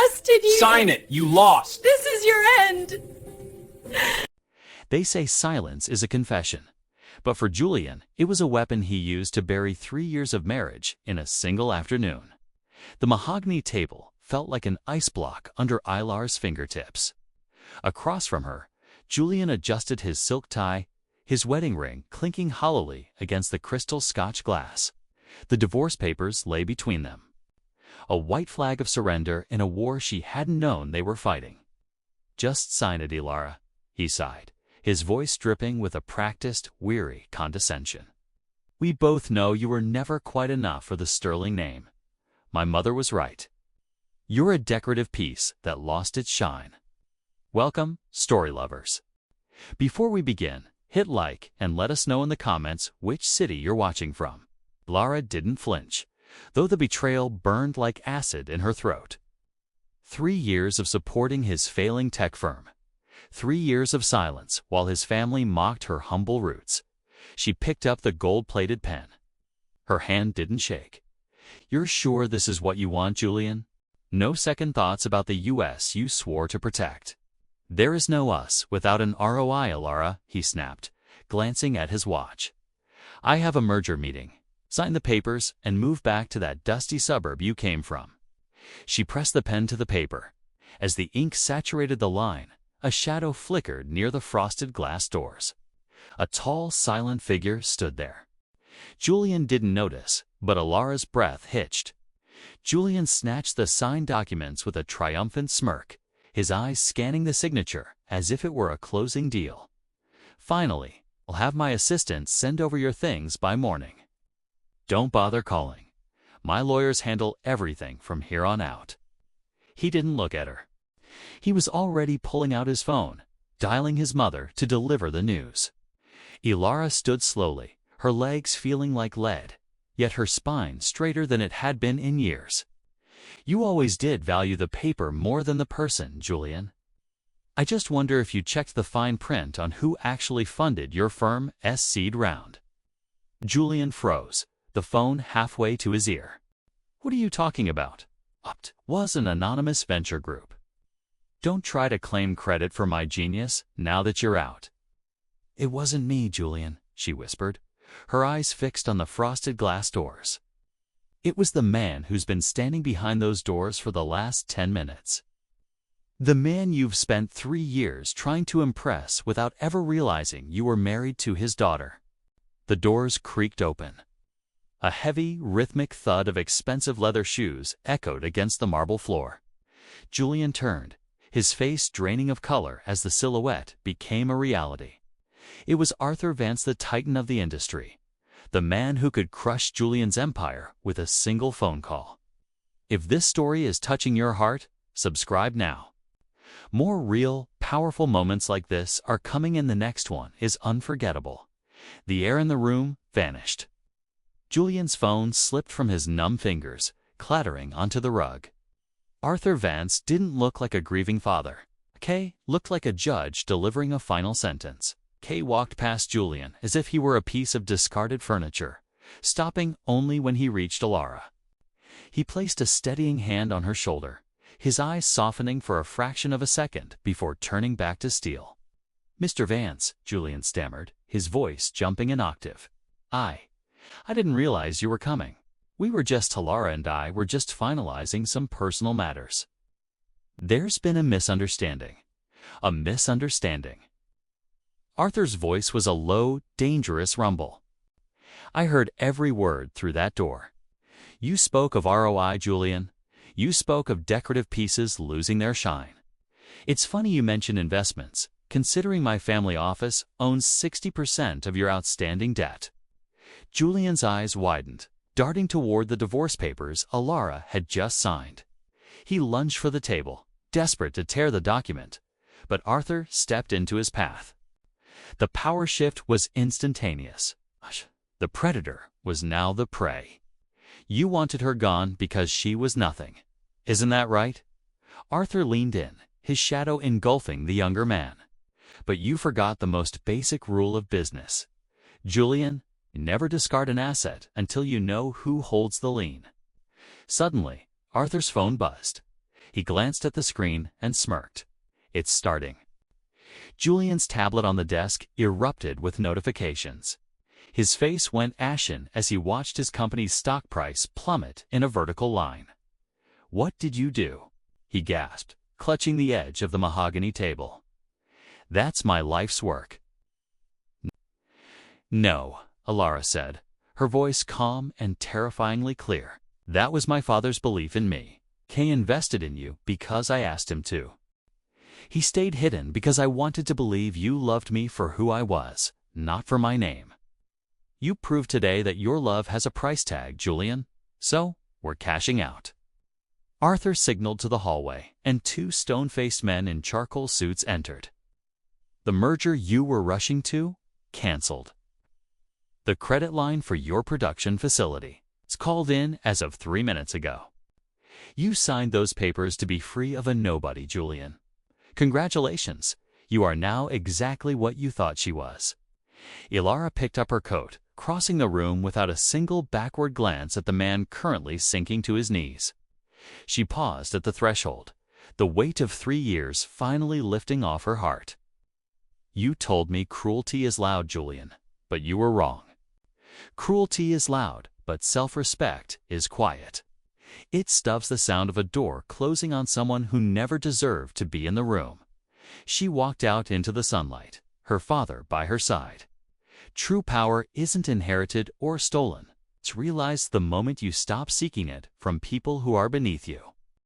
trusted you. Sign it! You lost! This is your end. They say silence is a confession. But for Julian, it was a weapon he used to bury 3 years of marriage in a single afternoon. The mahogany table felt like an ice block under Elara's fingertips. Across from her, Julian adjusted his silk tie, his wedding ring clinking hollowly against the crystal Scotch glass. The divorce papers lay between them. A white flag of surrender in a war she hadn't known they were fighting. "Just sign it, Elara," he sighed, his voice dripping with a practiced, weary condescension. "We both know you were never quite enough for the sterling name. My mother was right. You're a decorative piece that lost its shine." Welcome, story lovers. Before we begin, hit like and let us know in the comments which city you're watching from. Elara didn't flinch, though the betrayal burned like acid in her throat. 3 years of supporting his failing tech firm. 3 years of silence while his family mocked her humble roots. She picked up the gold-plated pen. Her hand didn't shake. "You're sure this is what you want, Julian? No second thoughts about the U.S. you swore to protect?" "There is no us without an ROI, Elara," he snapped, glancing at his watch. "I have a merger meeting. Sign the papers and move back to that dusty suburb you came from." She pressed the pen to the paper. As the ink saturated the line, a shadow flickered near the frosted glass doors. A tall, silent figure stood there. Julian didn't notice, but Elara's breath hitched. Julian snatched the signed documents with a triumphant smirk, his eyes scanning the signature as if it were a closing deal. "Finally, I'll have my assistant send over your things by morning. Don't bother calling. My lawyers handle everything from here on out." He didn't look at her. He was already pulling out his phone, dialing his mother to deliver the news. Elara stood slowly, her legs feeling like lead, yet her spine straighter than it had been in years. "You always did value the paper more than the person, Julian. I just wonder if you checked the fine print on who actually funded your firm's seed round." Julian froze, the phone halfway to his ear. "What are you talking about?" "It was an anonymous venture group. Don't try to claim credit for my genius now that you're out." "It wasn't me, Julian," she whispered, her eyes fixed on the frosted glass doors. "It was the man who's been standing behind those doors for the last 10 minutes. The man you've spent 3 years trying to impress without ever realizing you were married to his daughter." The doors creaked open. A heavy, rhythmic thud of expensive leather shoes echoed against the marble floor. Julian turned, his face draining of color as the silhouette became a reality. It was Arthur Vance, the titan of the industry, the man who could crush Julian's empire with a single phone call. If this story is touching your heart, subscribe now. More real, powerful moments like this are coming, and the next one is unforgettable. The air in the room vanished. Julian's phone slipped from his numb fingers, clattering onto the rug. Arthur Vance didn't look like a grieving father. Kay looked like a judge delivering a final sentence. Kay walked past Julian as if he were a piece of discarded furniture, stopping only when he reached Elara. He placed a steadying hand on her shoulder, his eyes softening for a fraction of a second before turning back to steel. "Mr. Vance," Julian stammered, his voice jumping an octave. I didn't realize you were coming. Elara and I were just finalizing some personal matters." "There's been a misunderstanding. A misunderstanding." Arthur's voice was a low, dangerous rumble. "I heard every word through that door. You spoke of ROI, Julian. You spoke of decorative pieces losing their shine. It's funny you mention investments, considering my family office owns 60% of your outstanding debt." Julian's eyes widened, darting toward the divorce papers Elara had just signed. He lunged for the table, desperate to tear the document, but Arthur stepped into his path. The power shift was instantaneous. The predator was now the prey. "You wanted her gone because she was nothing. Isn't that right?" Arthur leaned in, his shadow engulfing the younger man. "But you forgot the most basic rule of business. Julian, never discard an asset until you know who holds the lien." Suddenly, Arthur's phone buzzed. He glanced at the screen and smirked. It's starting. Julian's tablet on the desk erupted with notifications. His face went ashen as he watched his company's stock price plummet in a vertical line. "What did you do?" he gasped, clutching the edge of the mahogany table. "That's my life's work." "No," Elara said, her voice calm and terrifyingly clear. "That was my father's belief in me. Kay invested in you because I asked him to. He stayed hidden because I wanted to believe you loved me for who I was, not for my name. You proved today that your love has a price tag, Julian, so we're cashing out." Arthur signaled to the hallway, and two stone-faced men in charcoal suits entered. "The merger you were rushing to? Cancelled. The credit line for your production facility. It's called in as of 3 minutes ago. You signed those papers to be free of a nobody, Julian. Congratulations, you are now exactly what you thought she was." Elara picked up her coat, crossing the room without a single backward glance at the man currently sinking to his knees. She paused at the threshold, the weight of 3 years finally lifting off her heart. "You told me cruelty is loud, Julian, but you were wrong. Cruelty is loud, but self-respect is quiet. It stuffs the sound of a door closing on someone who never deserved to be in the room." She walked out into the sunlight, her father by her side. True power isn't inherited or stolen. It's realized the moment you stop seeking it from people who are beneath you.